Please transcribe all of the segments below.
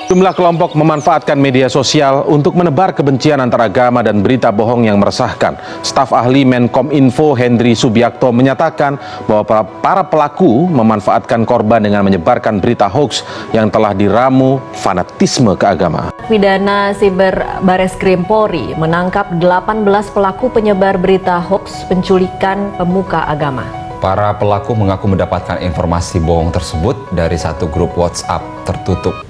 Jumlah kelompok memanfaatkan media sosial untuk menebar kebencian antar agama dan berita bohong yang meresahkan. Staf ahli Menkominfo Henry Subiakto menyatakan bahwa para pelaku memanfaatkan korban dengan menyebarkan berita hoaks yang telah diramu fanatisme keagamaan. Pidana Siber Bareskrim Polri menangkap 18 pelaku penyebar berita hoaks penculikan pemuka agama. Para pelaku mengaku mendapatkan informasi bohong tersebut dari satu grup WhatsApp tertutup.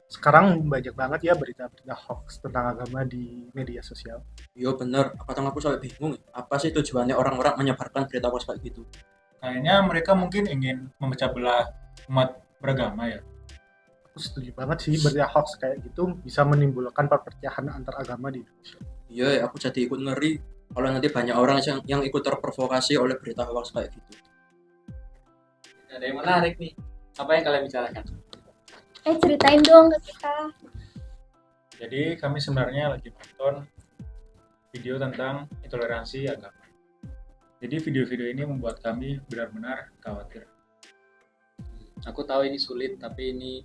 Sekarang banyak banget ya berita-berita hoax tentang agama di media sosial. Iya bener, kadang aku sampai bingung apa sih tujuannya orang-orang menyebarkan berita hoax kayak gitu. Kayaknya mereka mungkin ingin memecah belah umat beragama ya. Aku setuju banget sih berita hoax kayak gitu bisa menimbulkan perpecahan antar agama di Indonesia. Iya, aku jadi ikut ngeri kalau nanti banyak orang yang ikut terprovokasi oleh berita hoax kayak gitu. Ada yang menarik nih, apa yang kalian bicarakan? Ceritain dong ke kita. Jadi kami sebenarnya lagi nonton video tentang intoleransi agama. Jadi video-video ini membuat kami benar-benar khawatir. Aku tahu ini sulit, tapi ini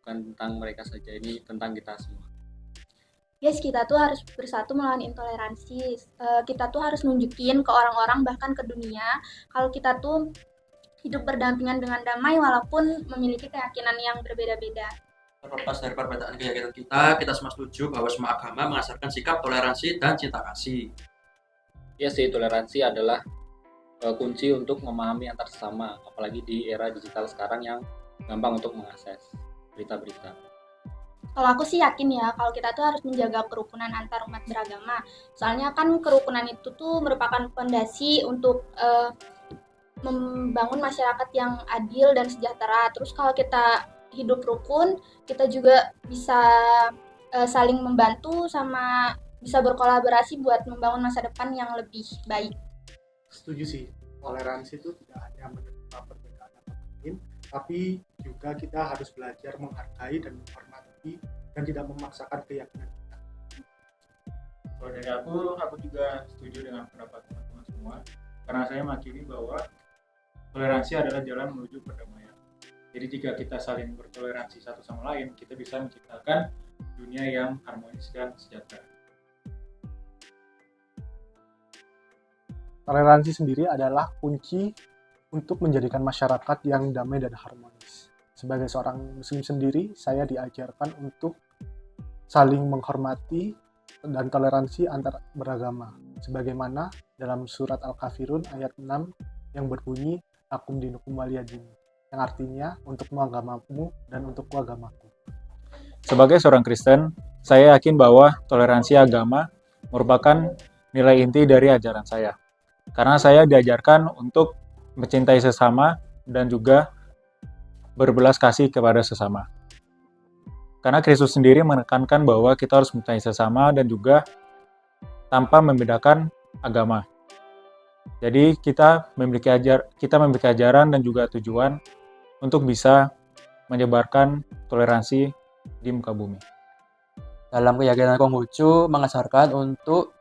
bukan tentang mereka saja, ini tentang kita semua. Guys, kita tuh harus bersatu melawan intoleransi. Kita tuh harus nunjukin ke orang-orang bahkan ke dunia kalau kita tuh hidup berdampingan dengan damai walaupun memiliki keyakinan yang berbeda-beda. Terlepas dari perbedaan keyakinan kita semua setuju bahwa semua agama mengajarkan sikap toleransi dan cinta kasih. Ya sih, toleransi adalah kunci untuk memahami antar sesama, apalagi di era digital sekarang yang gampang untuk mengakses berita-berita. Kalau aku sih yakin ya, kalau kita tuh harus menjaga kerukunan antar umat beragama. Soalnya kan kerukunan itu tuh merupakan fondasi untuk membangun masyarakat yang adil dan sejahtera. Terus kalau kita hidup rukun, kita juga bisa saling membantu sama bisa berkolaborasi buat membangun masa depan yang lebih baik. Setuju sih, toleransi itu tidak hanya menerima perbedaan orang lain, tapi juga kita harus belajar menghargai dan menghormati dan tidak memaksakan keyakinan kita. Kalau dari aku juga setuju dengan pendapat teman-teman semua, karena saya meyakini bahwa toleransi adalah jalan menuju perdamaian. Jadi jika kita saling bertoleransi satu sama lain, kita bisa menciptakan dunia yang harmonis dan sejahtera. Toleransi sendiri adalah kunci untuk menjadikan masyarakat yang damai dan harmonis. Sebagai seorang muslim sendiri, saya diajarkan untuk saling menghormati dan toleransi antar beragama. Sebagaimana dalam surat Al-Kafirun ayat 6 yang berbunyi Lakum dinukum waliyadin, yang artinya untukmu agamamu dan untukku agamaku. Sebagai seorang Kristen, saya yakin bahwa toleransi agama merupakan nilai inti dari ajaran saya. Karena saya diajarkan untuk mencintai sesama dan juga berbelas kasih kepada sesama. Karena Kristus sendiri menekankan bahwa kita harus mencintai sesama dan juga tanpa membedakan agama. Jadi kita memiliki ajaran dan juga tujuan untuk bisa menyebarkan toleransi di muka bumi. Dalam keyakinan Konghucu mengajarkan untuk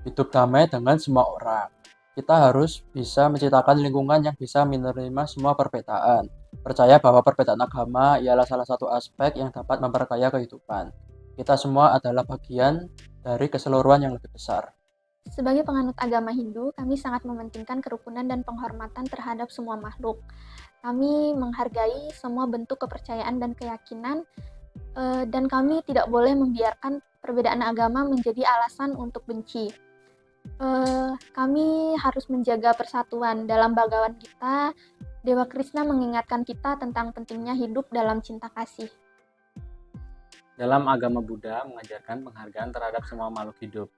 hidup damai dengan semua orang. Kita harus bisa menciptakan lingkungan yang bisa menerima semua perbedaan. Percaya bahwa perbedaan agama ialah salah satu aspek yang dapat memperkaya kehidupan. Kita semua adalah bagian dari keseluruhan yang lebih besar. Sebagai penganut agama Hindu, kami sangat mementingkan kerukunan dan penghormatan terhadap semua makhluk. Kami menghargai semua bentuk kepercayaan dan keyakinan, dan kami tidak boleh membiarkan perbedaan agama menjadi alasan untuk benci. Kami harus menjaga persatuan. Dalam Bhagavad Gita, Dewa Krishna mengingatkan kita tentang pentingnya hidup dalam cinta kasih. Dalam agama Buddha mengajarkan penghargaan terhadap semua makhluk hidup.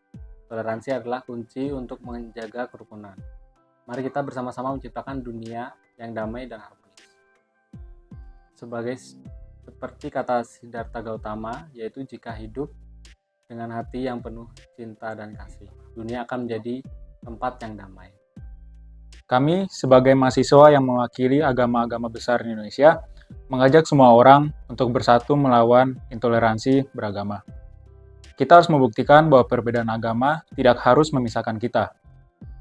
Toleransi adalah kunci untuk menjaga kerukunan. Mari kita bersama-sama menciptakan dunia yang damai dan harmonis. Seperti kata Siddhartha Gautama, yaitu jika hidup dengan hati yang penuh cinta dan kasih, dunia akan menjadi tempat yang damai. Kami sebagai mahasiswa yang mewakili agama-agama besar di Indonesia, mengajak semua orang untuk bersatu melawan intoleransi beragama. Kita harus membuktikan bahwa perbedaan agama tidak harus memisahkan kita.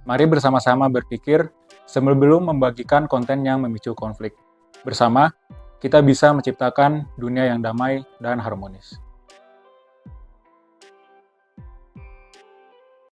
Mari bersama-sama berpikir sebelum membagikan konten yang memicu konflik. Bersama, kita bisa menciptakan dunia yang damai dan harmonis.